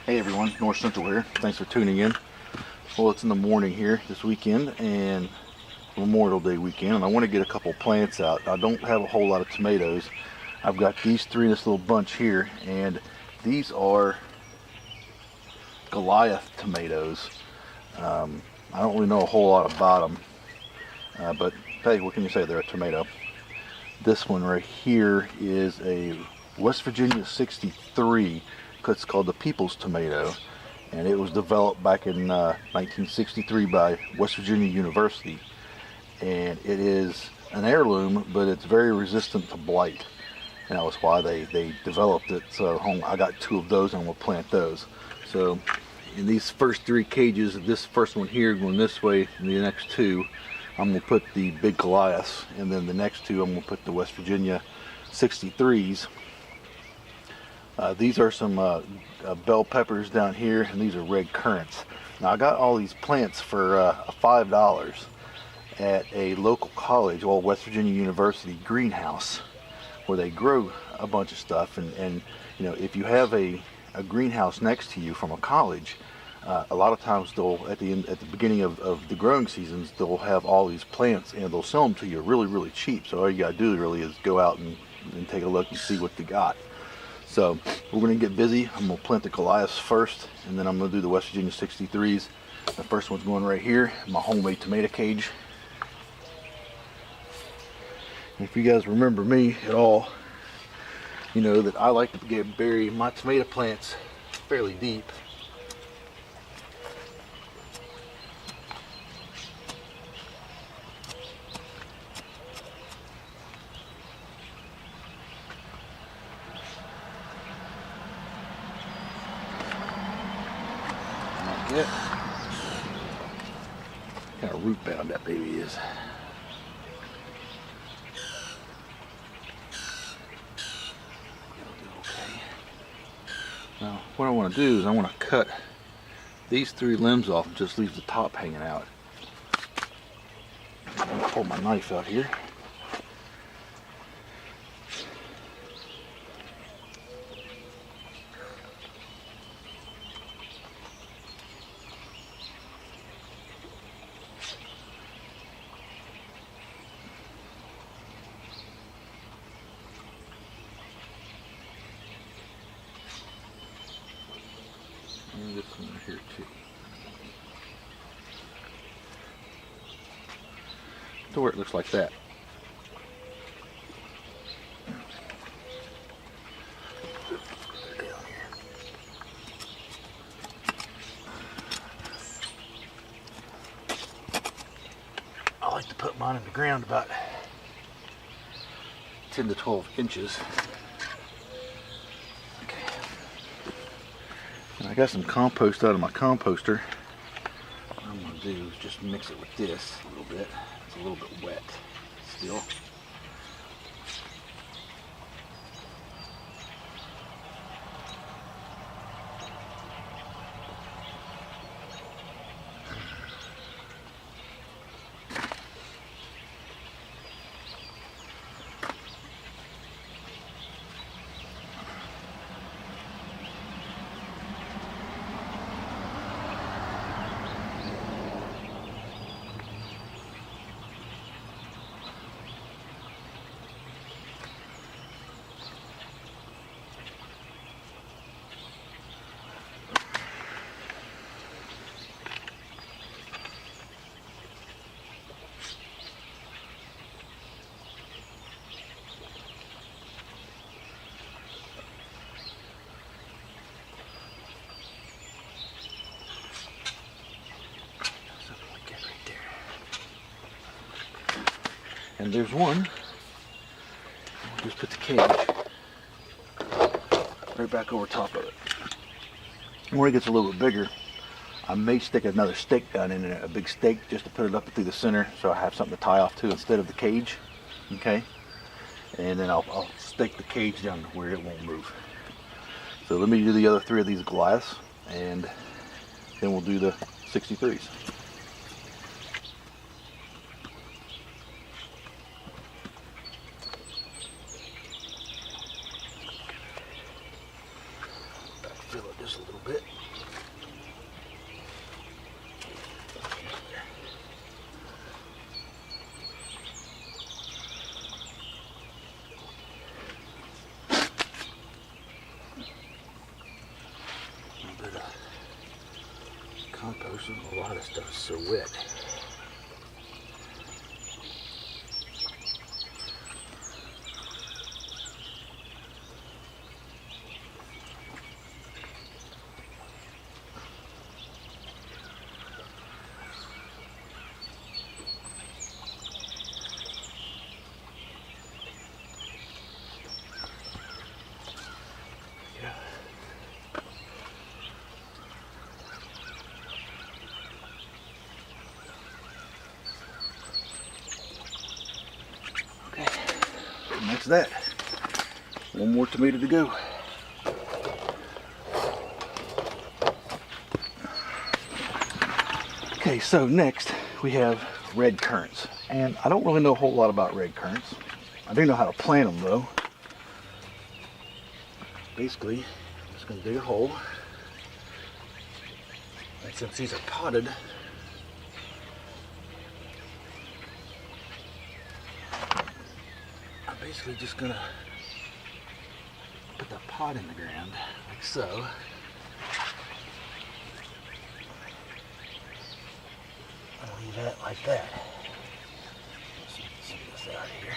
Hey everyone, North Central here. Thanks for tuning in. Well, it's in the morning here this weekend and Memorial Day weekend, and I want to get a couple plants out. I don't have a whole lot of tomatoes. I've got these three in this little bunch here, and these are Goliath tomatoes. I don't really know a whole lot about them, but hey, what can you say? They're a tomato. This one right here is a West Virginia 63. It's called the People's Tomato, and it was developed back in 1963 by West Virginia University, and it is an heirloom, but it's very resistant to blight, and that was why they developed it. So I got two of those, and I'm going to plant those. So in these first three cages, this first one here going this way, and the next two I'm going to put the big Goliaths, and then the next two I'm going to put the West Virginia 63s. These are some bell peppers down here, and these are red currants. Now I got all these plants for $5 at a local college, well, West Virginia University greenhouse, where they grow a bunch of stuff. And you know, if you have a greenhouse next to you from a college, a lot of times they'll at the beginning of the growing seasons, they'll have all these plants and they'll sell them to you really cheap. So all you gotta do really is go out and take a look and see what they got. So we're going to get busy. I'm going to plant the Goliaths first, and then I'm going to do the West Virginia 63s. The first one's going right here, my homemade tomato cage. And if you guys remember me at all, you know that I like to bury my tomato plants fairly deep. It. Kind of root bound that baby is. Okay. Now what I want to do is I want to cut these three limbs off and just leave the top hanging out. I'm going to pull my knife out here. And this one here too. To where it looks like that. I like to put mine in the ground about 10 to 12 inches. I got some compost out of my composter. What I'm going to do is just mix it with this a little bit. It's a little bit wet still. And there's one. I'll just put the cage right back over top of it. And when it gets a little bit bigger, I may stick another stake down in it, a big stake, just to put it up through the center, so I have something to tie off to instead of the cage. Okay, and then I'll stake the cage down where it won't move. So let me do the other three of these Goliaths, and then we'll do the 63s. Fill it this a little bit. A little bit of compost. A lot of stuff is so wet. And that's that. One more tomato to go. Okay, so next we have red currants. And I don't really know a whole lot about red currants. I do know how to plant them though. Basically, I'm just going to dig a hole. And since these are potted, basically just gonna put the pot in the ground like so. I'll leave that like that. Let's get some of this out here.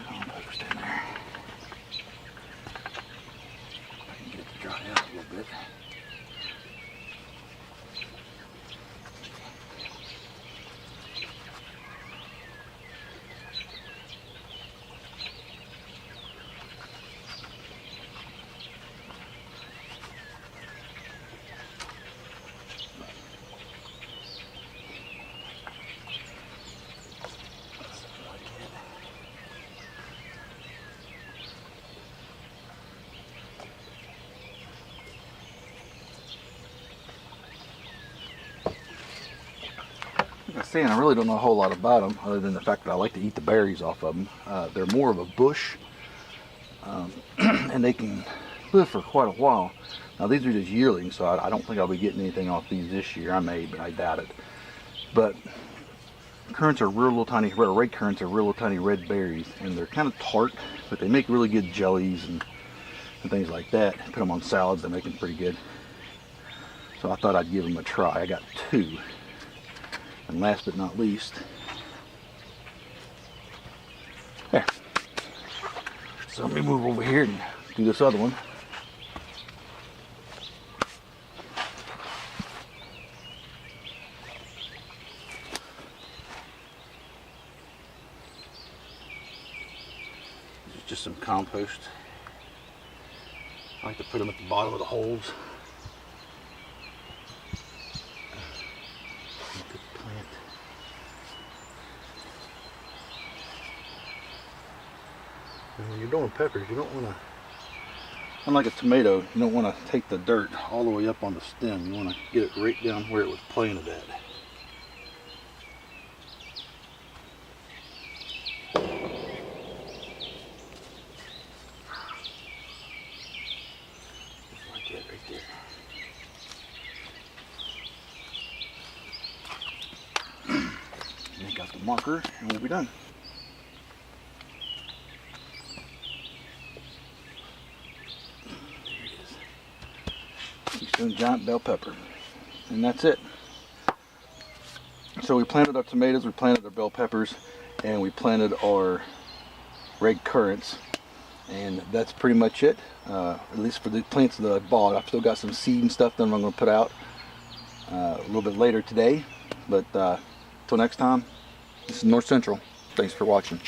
Compost in there. I can get it to dry out a little bit. Like I was saying, I really don't know a whole lot about them other than the fact that I like to eat the berries off of them. They're more of a bush, and they can live for quite a while. Now these are just yearlings, so I don't think I'll be getting anything off these this year. I may, but I doubt it. But currants are real little tiny, red currants are real little tiny red berries, and they're kind of tart, but they make really good jellies and things like that. Put them on salads, they make them pretty good. So I thought I'd give them a try. I got two. And last but not least, there. So let me move over here and do this other one. This is just some compost. I like to put them at the bottom of the holes. And when you're doing peppers, you don't want to, unlike a tomato, you don't want to take the dirt all the way up on the stem. You want to get it right down where it was planted at. Just like that right there. Make out the marker and we'll be done. Keystone giant bell pepper, and that's it. So we planted our tomatoes, we planted our bell peppers, and we planted our red currants, and that's pretty much it. At least for the plants that I bought. I've still got some seed and stuff that I'm going to put out a little bit later today. But till next time, this is North Central. Thanks for watching.